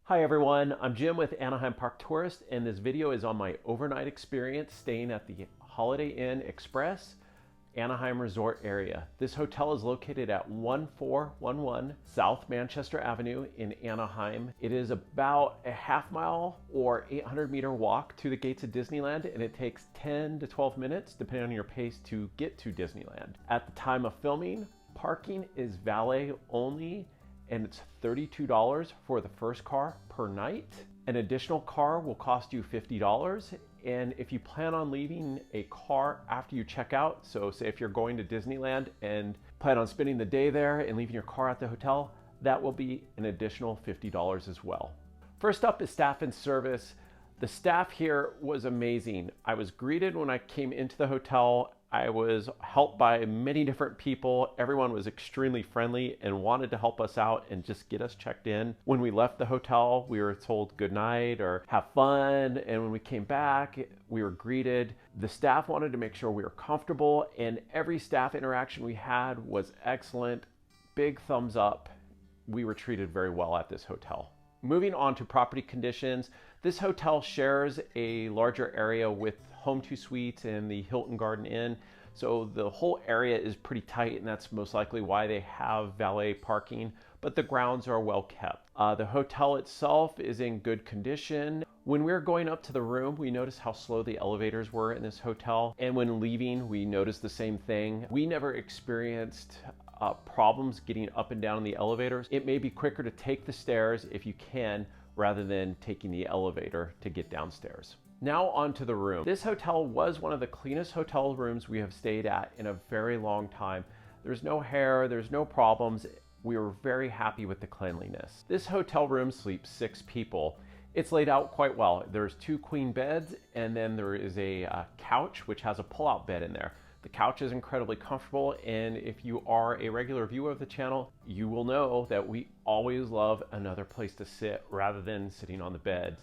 Hi everyone, I'm Jim with Anaheim Park Tourist, and this video is on my overnight experience staying at the Holiday Inn Express Anaheim Resort area. This hotel is located at 1411 South Manchester Avenue in Anaheim. It is about a half-mile or 800-meter walk to the gates of Disneyland, and it takes 10 to 12 minutes, depending on your pace, to get to Disneyland. At the time of filming, parking is valet only, and it's $32 for the first car per night. An additional car will cost you $50. And if you plan on leaving a car after you check out, so say if you're going to Disneyland and plan on spending the day there and leaving your car at the hotel, that will be an additional $50 as well. First up is staff and service. The staff here was amazing. I was greeted when I came into the hotel. I was helped by many different people. Everyone was extremely friendly and wanted to help us out and just get us checked in. When we left the hotel, we were told good night or have fun. And when we came back, we were greeted. The staff wanted to make sure we were comfortable, and every staff interaction we had was excellent. Big thumbs up. We were treated very well at this hotel. Moving on to property conditions, this hotel shares a larger area with Home2 Suites and the Hilton Garden Inn. So the whole area is pretty tight, and that's most likely why they have valet parking, but the grounds are well kept. The hotel itself is in good condition. When we were going up to the room, we noticed how slow the elevators were in this hotel. And when leaving, we noticed the same thing. We never experienced problems getting up and down in the elevators. It may be quicker to take the stairs if you can, rather than taking the elevator to get downstairs. Now onto the room. This hotel was one of the cleanest hotel rooms we have stayed at in a very long time. There's no hair, there's no problems. We were very happy with the cleanliness. This hotel room sleeps 6 people. It's laid out quite well. There's 2 queen beds, and then there is a couch which has a pull-out bed in there. The couch is incredibly comfortable, and if you are a regular viewer of the channel, you will know that we always love another place to sit rather than sitting on the bed.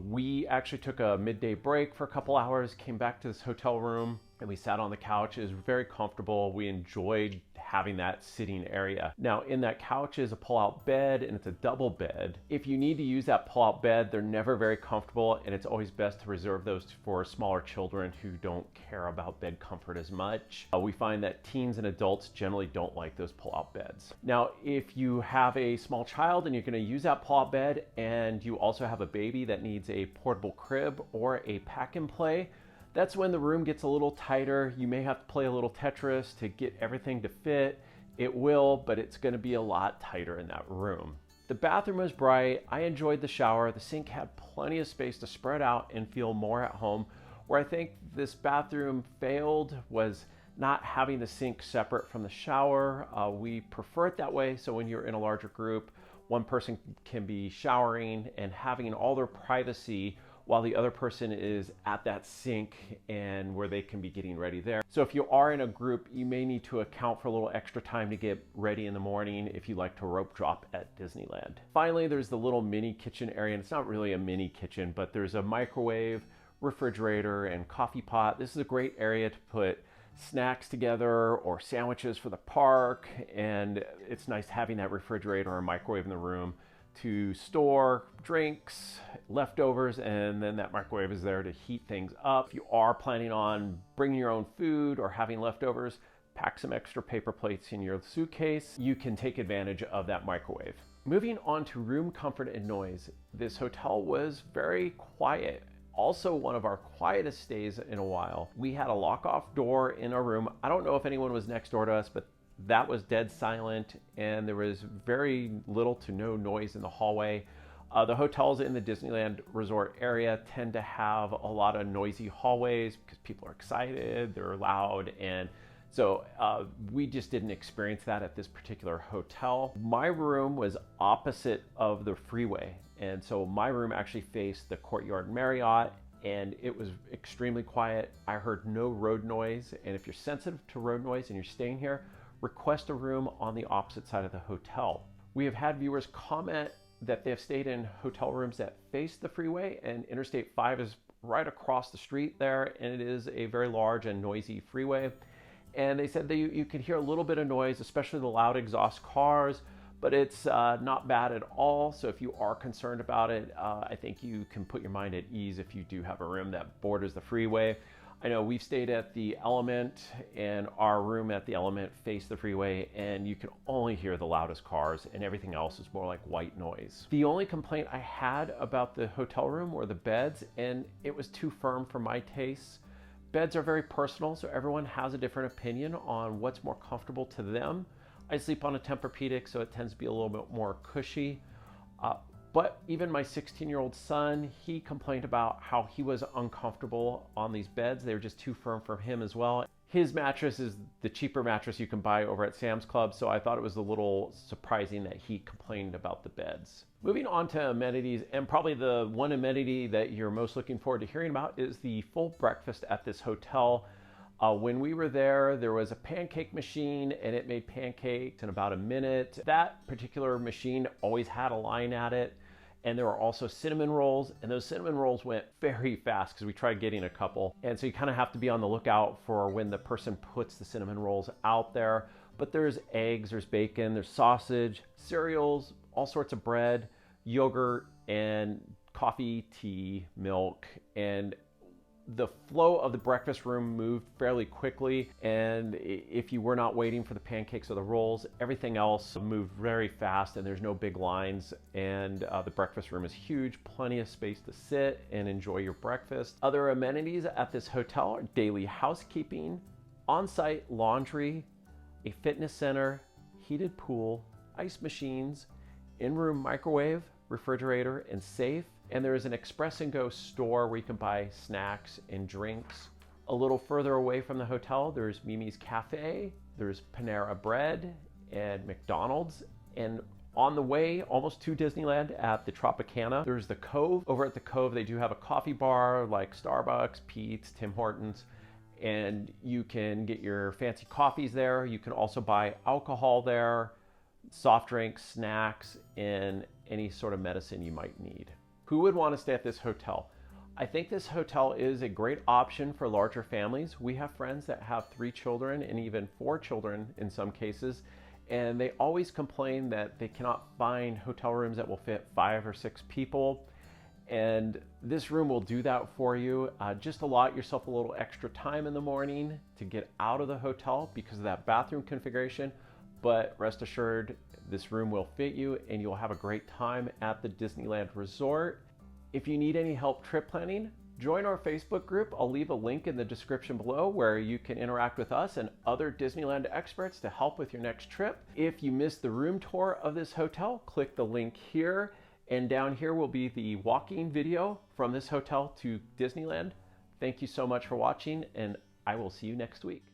We actually took a midday break for a couple hours, came back to this hotel room, and we sat on the couch. It was very comfortable. We enjoyed having that sitting area. Now, in that couch is a pull-out bed, and it's a double bed. If you need to use that pull-out bed, they're never very comfortable, and it's always best to reserve those for smaller children who don't care about bed comfort as much. We find that teens and adults generally don't like those pull-out beds. Now, if you have a small child and you're going to use that pull-out bed, and you also have a baby that needs a portable crib or a pack and play, that's when the room gets a little tighter. You may have to play a little Tetris to get everything to fit. It will, but it's going to be a lot tighter in that room. The bathroom was bright. I enjoyed the shower. The sink had plenty of space to spread out and feel more at home. Where I think this bathroom failed was not having the sink separate from the shower. We prefer it that way, so when you're in a larger group, one person can be showering and having all their privacy while the other person is at that sink and where they can be getting ready there. So if you are in a group, you may need to account for a little extra time to get ready in the morning if you like to rope drop at Disneyland. Finally, there's the little mini kitchen area, and it's not really a mini kitchen, but there's a microwave, refrigerator, and coffee pot. This is a great area to put snacks together or sandwiches for the park, and it's nice having that refrigerator or microwave in the room to store drinks, leftovers, and then that microwave is there to heat things up. If you are planning on bringing your own food or having leftovers, pack some extra paper plates in your suitcase. You can take advantage of that microwave. Moving on to room comfort and noise, this hotel was very quiet. Also one of our quietest stays in a while. We had a lock-off door in our room. I don't know if anyone was next door to us, but that was dead silent, and there was very little to no noise in the hallway. The hotels in the Disneyland resort area tend to have a lot of noisy hallways because people are excited, they're loud, and so we just didn't experience that at this particular hotel. My room was opposite of the freeway, and so my room actually faced the Courtyard Marriott, and it was extremely quiet. I heard no road noise, and if you're sensitive to road noise and you're staying here, request a room on the opposite side of the hotel. We have had viewers comment that they have stayed in hotel rooms that face the freeway, and Interstate 5 is right across the street there, and it is a very large and noisy freeway. And they said that you could hear a little bit of noise, especially the loud exhaust cars, but it's not bad at all. So if you are concerned about it, I think you can put your mind at ease if you do have a room that borders the freeway. I know we've stayed at the Element, and our room at the Element faced the freeway, and you can only hear the loudest cars, and everything else is more like white noise. The only complaint I had about the hotel room were the beds, and it was too firm for my tastes. Beds are very personal, so everyone has a different opinion on what's more comfortable to them. I sleep on a Tempur-Pedic, so it tends to be a little bit more cushy. But even my 16-year-old son, he complained about how he was uncomfortable on these beds. They were just too firm for him as well. His mattress is the cheaper mattress you can buy over at Sam's Club, so I thought it was a little surprising that he complained about the beds. Moving on to amenities, and probably the one amenity that you're most looking forward to hearing about is the full breakfast at this hotel. When we were there was a pancake machine, and it made pancakes in about a minute. That particular machine always had a line at it, and there were also cinnamon rolls, and those cinnamon rolls went very fast because we tried getting a couple. And so you kind of have to be on the lookout for when the person puts the cinnamon rolls out there. But there's eggs, there's bacon, there's sausage, cereals, all sorts of bread, yogurt, and coffee, tea, milk, and the flow of the breakfast room moved fairly quickly, and if you were not waiting for the pancakes or the rolls, everything else moved very fast, and there's no big lines, and the breakfast room is huge, plenty of space to sit and enjoy your breakfast. Other amenities at this hotel are daily housekeeping, on-site laundry, a fitness center, heated pool, ice machines, in-room microwave, refrigerator, and safe. And there is an Express and Go store where you can buy snacks and drinks. A little further away from the hotel, there's Mimi's Cafe, there's Panera Bread, and McDonald's. And on the way, almost to Disneyland at the Tropicana, there's the Cove. Over at the Cove, they do have a coffee bar like Starbucks, Pete's, Tim Hortons, and you can get your fancy coffees there. You can also buy alcohol there, soft drinks, snacks, and any sort of medicine you might need. Who would want to stay at this hotel? I think this hotel is a great option for larger families. We have friends that have 3 children and even 4 children in some cases, and they always complain that they cannot find hotel rooms that will fit 5 or 6 people. And this room will do that for you. Just allot yourself a little extra time in the morning to get out of the hotel because of that bathroom configuration, but rest assured, this room will fit you and you'll have a great time at the Disneyland Resort. If you need any help trip planning, join our Facebook group. I'll leave a link in the description below where you can interact with us and other Disneyland experts to help with your next trip. If you missed the room tour of this hotel, click the link here, and down here will be the walking video from this hotel to Disneyland. Thank you so much for watching, and I will see you next week.